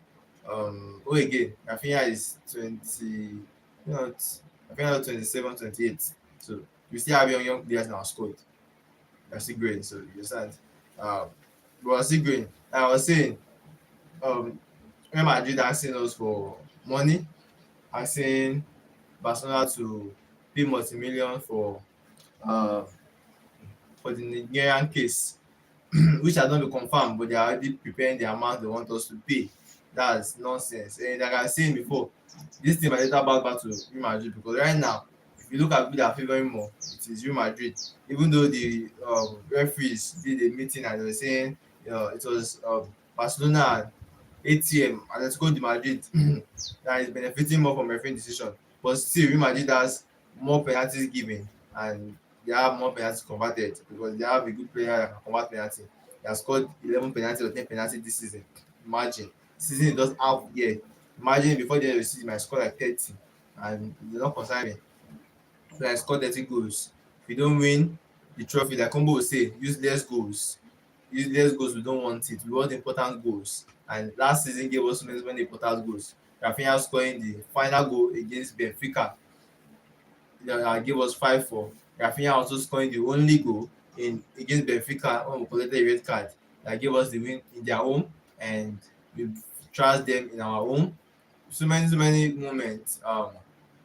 Again, Rafinha is 20. Rafinha is 27, 28. So we still have young players in our squad. They're still growing. So you understand? Um, but we're still growing. I was saying, um, Real Madrid asking us for money, asking Barcelona to pay multi-million uh, for the Nigerian case, which has not been confirmed, but they are already preparing the amount they want us to pay. That's nonsense. And like I was saying before, this thing might later back to Real Madrid because right now, if you look at who they are favoring more, it is Real Madrid. Even though the referees did a meeting and they were saying it was Barcelona, ATM, Atletico de Madrid that is benefiting more from refereeing decision. But still, Real Madrid has more penalties given and they have more penalties converted because they have a good player that can convert penalty. He has scored 11 penalties or 10 penalties this season. Imagine. Season is just half year. Imagine before the end of the season, he might score like 30 and they don't concern me. So I scored 30 goals. If you don't win the trophy, like Combo will say, use less goals. Use less goals, we don't want it. We want important goals. And last season gave us many important goals. Rafinha scoring the final goal against Benfica gave us 5-4. Rafinha also scoring the only goal in against Benfica when we collected a red card that gave us the win in their home, and we trashed them in our home. So many moments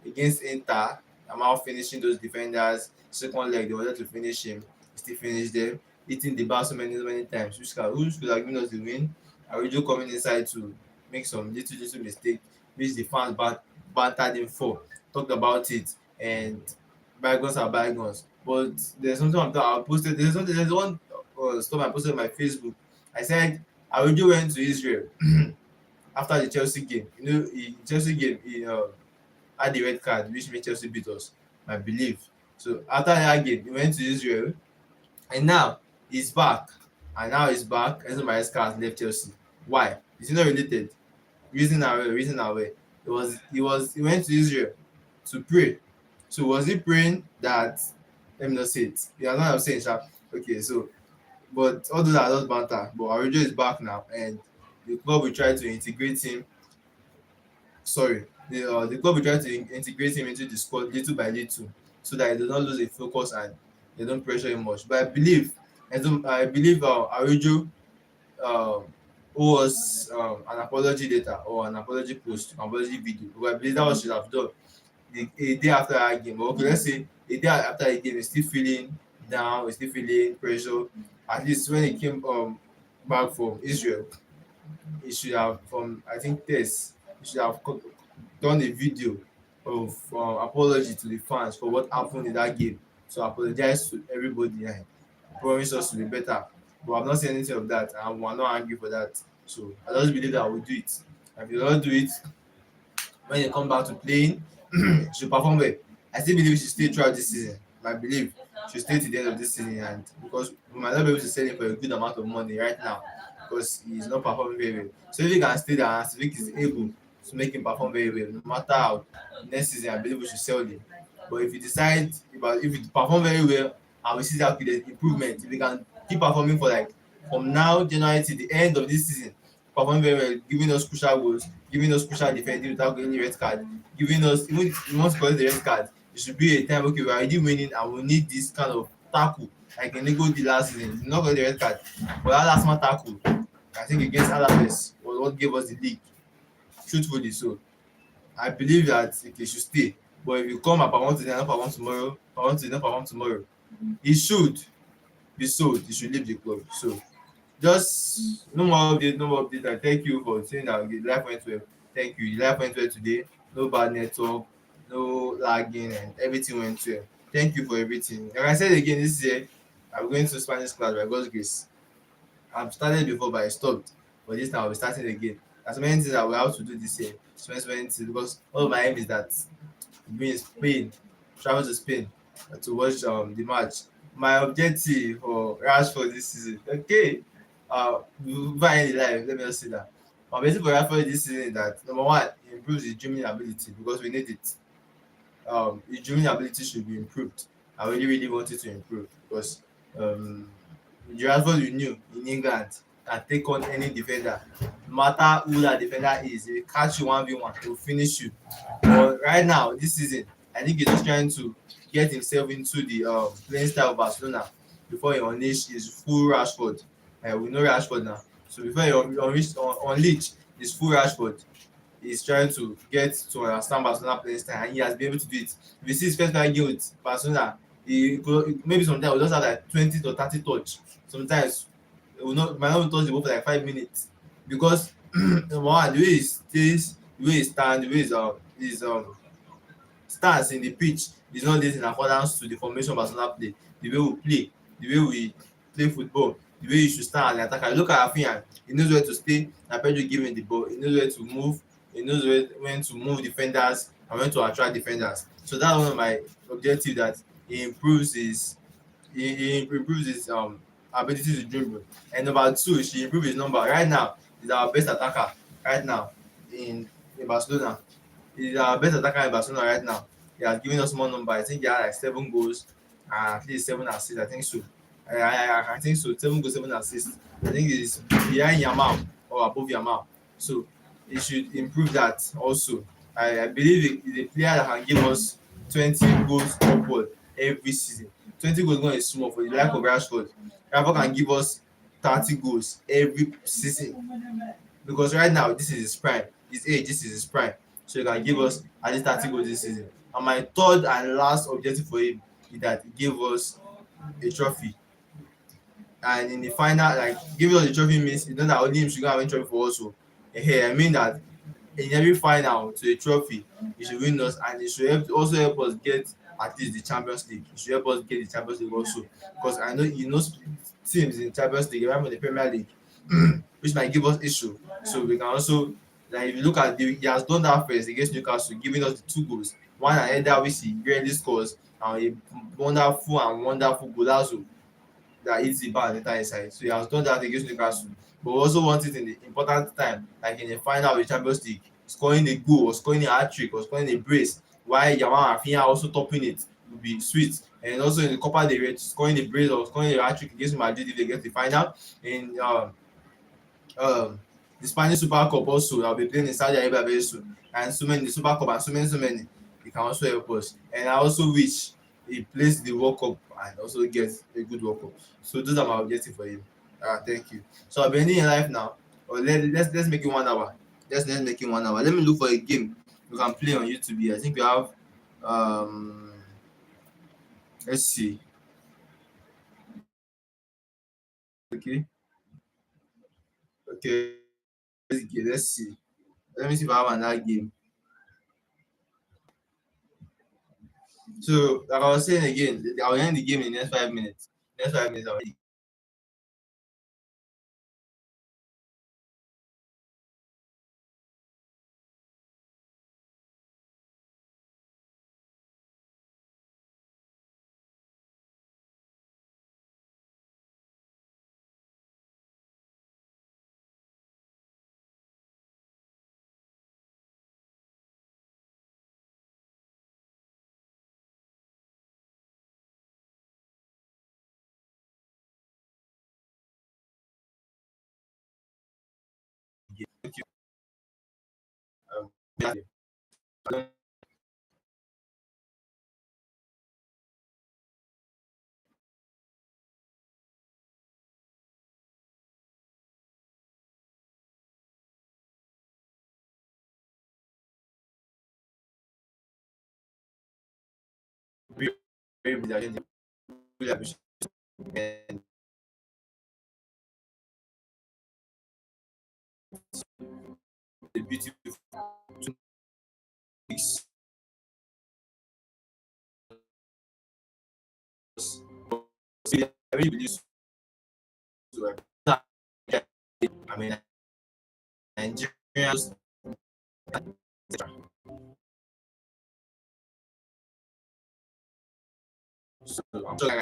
against Inter. I'm out finishing those defenders. Second leg, they wanted to finish him. Still finish them. Hitting the bar so many times. Which could have given us the win. Arijo coming inside to make some little mistake, which the fans bantered him for. Talked about it, and bygones are bygones. But there's something I posted. There's one stuff I posted on my Facebook. I said Arijo went to Israel after the Chelsea game. Chelsea game, he had the red card, which made Chelsea beat us, I believe. So after that game, he went to Israel, and now he's back. And now he's back. Enzo Maresca has left Chelsea. Why? Is he not related? Reason away. He went to Israel to pray. So was he praying that, let me not say it. You know what I'm saying, sha? Okay, so but all those are just banter. But Arojo is back now, and the club will try to integrate him. Sorry, the club will try to integrate him into the squad little by little, so that he does not lose a focus and they don't pressure him much. But I believe Arojo um, owe us an apology letter or an apology post, an apology video. But I believe that what should have done a day after that game. But okay, let's say a day after a game, he's still feeling down, he's still feeling pressure. At least when he came back from Israel, he should have from I think this he should have done a video of apology to the fans for what happened in that game. So apologize to everybody and promise us to be better. But I'm not saying anything of that, and we're not angry for that. So I just believe that we'll do it. And if you don't do it, when you come back to playing, you should perform well. I still believe you should stay throughout this season. I believe you should stay to the end of this season, and because we might not be able to sell him for a good amount of money right now because he's not performing very well. So if he can stay there and Civic is able to make him perform very well, no matter how, next season I believe we should sell him. But if you decide if you perform very well and we see that okay, there's improvement, if you can keep performing for like from now January to the end of this season, performing very well, giving us crucial goals, giving us crucial defending without getting red card, giving us even if you want to collect the red card, it should be a time okay we're already winning and we need this kind of tackle like Enego did last season. He did not get the red card, but that last man tackle, I think against Alaves was what gave us the league. Truthfully, so I believe that he should stay. But if you come and perform today and not perform tomorrow, perform today, not perform tomorrow, he should be sold. He should leave the club. So just no more update, no more update. And thank you for saying that the life went well. Thank you. The life went well today. No bad network, no lagging, and everything went well. Thank you for everything. Like I said again, this year I'm going to Spanish class by God's grace. I've started before, but I stopped. But this time I'll be starting again. There's many things that we have to do this year. So many things because one of my aim is that be in Spain, travel to Spain to watch the match. My objective for Rashford this season, okay, before I end the live, let me just say that. My objective for Rashford this season is that number one, he improves his dreaming ability because we need it. His dreaming ability should be improved. I really, really want it to improve because the Rashford you knew in England can take on any defender, no matter who that defender is. He will catch you 1v1, he will finish you. But right now, this season, I think he's just trying to get himself into the playing style of Barcelona before he unleash his full Rashford. We know Rashford now. So before he unleash his full Rashford, he's trying to get to understand Barcelona playing style, and he has been able to do it. If you see his first game with Barcelona, maybe sometimes he will just have like 20 to 30 touch. Sometimes he will not might not touch the ball for like 5 minutes because number one, the way he stays, the way he stands, the way his stance in the pitch is not this in accordance to the formation Barcelona play, the way we play, the way we play football, the way you should stand as an attacker. Look at Rafinha, he knows where to stay and Pedro give him the ball, he knows where to move, he knows when to move defenders and when to attract defenders. So that's one of my objectives, that he improves his ability to dribble. And number two, she improve his number. Right now, he's our best attacker right now in Barcelona. He's our best attacker in Barcelona right now. He has given us more number. I think he had like 7 goals and at least 7 assists. I think so. I think so. 7 goals, 7 assists. I think he's behind Yamal or above Yamal. So he should improve that also. I believe he's a player that can give us 20 goals upward every season. 20 goals is not small for the like of Rashford. Rashford can give us 30 goals every season. Because right now, this is his prime. His age, this is his prime. So he can give us at least 30 goals this season. And my third and last objective for him is that he gave us a trophy. And in the final, like giving us the trophy means you know that only him should go and win trophy for us. So, I mean that in every final to a trophy, he should win us, and he should also help us get at least the Champions League. He should help us get the Champions League also, because I know he knows teams in Champions League, even in the Premier League, which might give us issue. So we can also, like if you look at he has done that first against Newcastle, giving us the 2 goals, one ahead which he rarely scores, and a wonderful golazo that hits the bar on the entire side. So he has done that against Newcastle. But we also want it in the important time, like in the final of the Champions League. scoring a goal or scoring a hat trick or scoring a brace, while Yamal Rafinha also topping it would be sweet. And also in the Copa del Rey, scoring a brace or scoring a hat trick against Madrid if they get the final. In um, the Spanish Super Cup also, I'll be playing in Saudi Arabia very soon. And so many, the Super Cup and so many, he can also help us. And I also wish he plays the World Cup and also gets a good World Cup. So those are my objectives for him. Thank you. So I'll be ending in life now. Or let's make it 1 hour. Let's make it 1 hour. Let me look for a game we can play on YouTube here. I think we have um let's see. Okay. Okay. Let's see. Let me see if I have another game. So, like I was saying again, I'll end the game in the next 5 minutes. Next 5 minutes, I'll end. Thank you. Yeah, very, very busy agenda. Really appreciate it. And the beautiful 2 weeks. I really believe so. I mean, Nigerians, so I'm sure I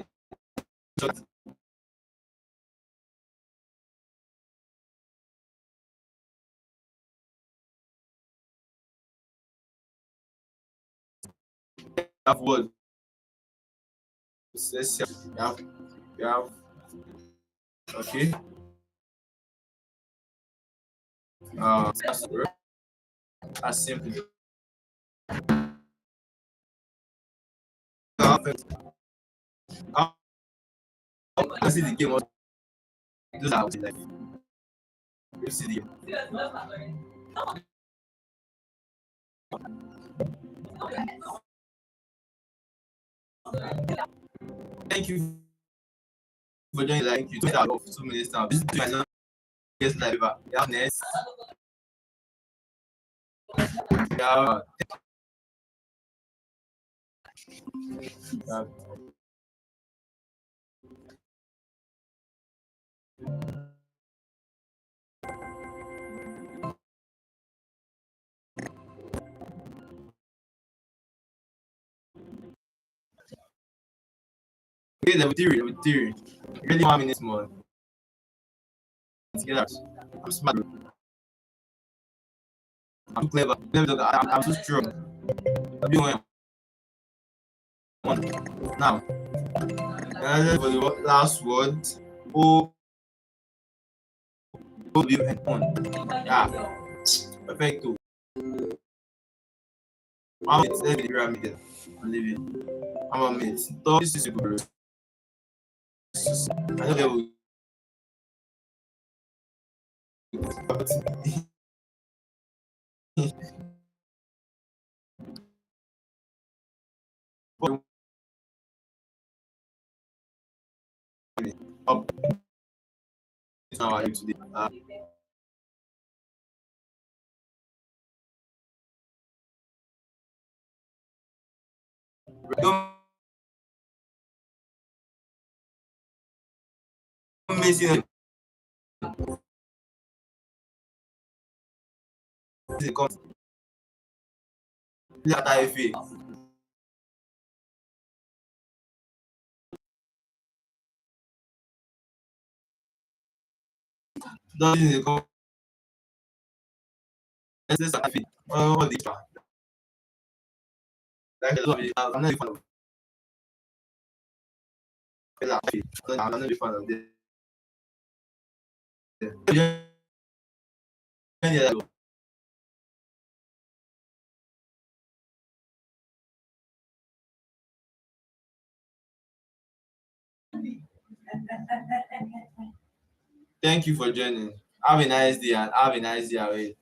have words. Let's see. We have, okay. That's simple. I see the game. Those are like, you see the game. Thank you for joining. Like, you took out of 2 minutes now. This is my guest live. We have next. We have okay, level 3. Really 1 minute more. Get out. I'm smart. I'm too clever. I'm too strong. I'm doing one. Now, for the last word. O W and on. Yeah, perfecto. 1 minute. Let's be the pyramid. I'm leaving. 1 minute. This is super. I know they will. Up. It's now today. Don't miss it. It's a Plata FA. Don't Let's start with all this. Like a lot of it, I'm not a fan of it. I'm not a fan of it. Thank you for joining. Have a nice day and have a nice day ahead.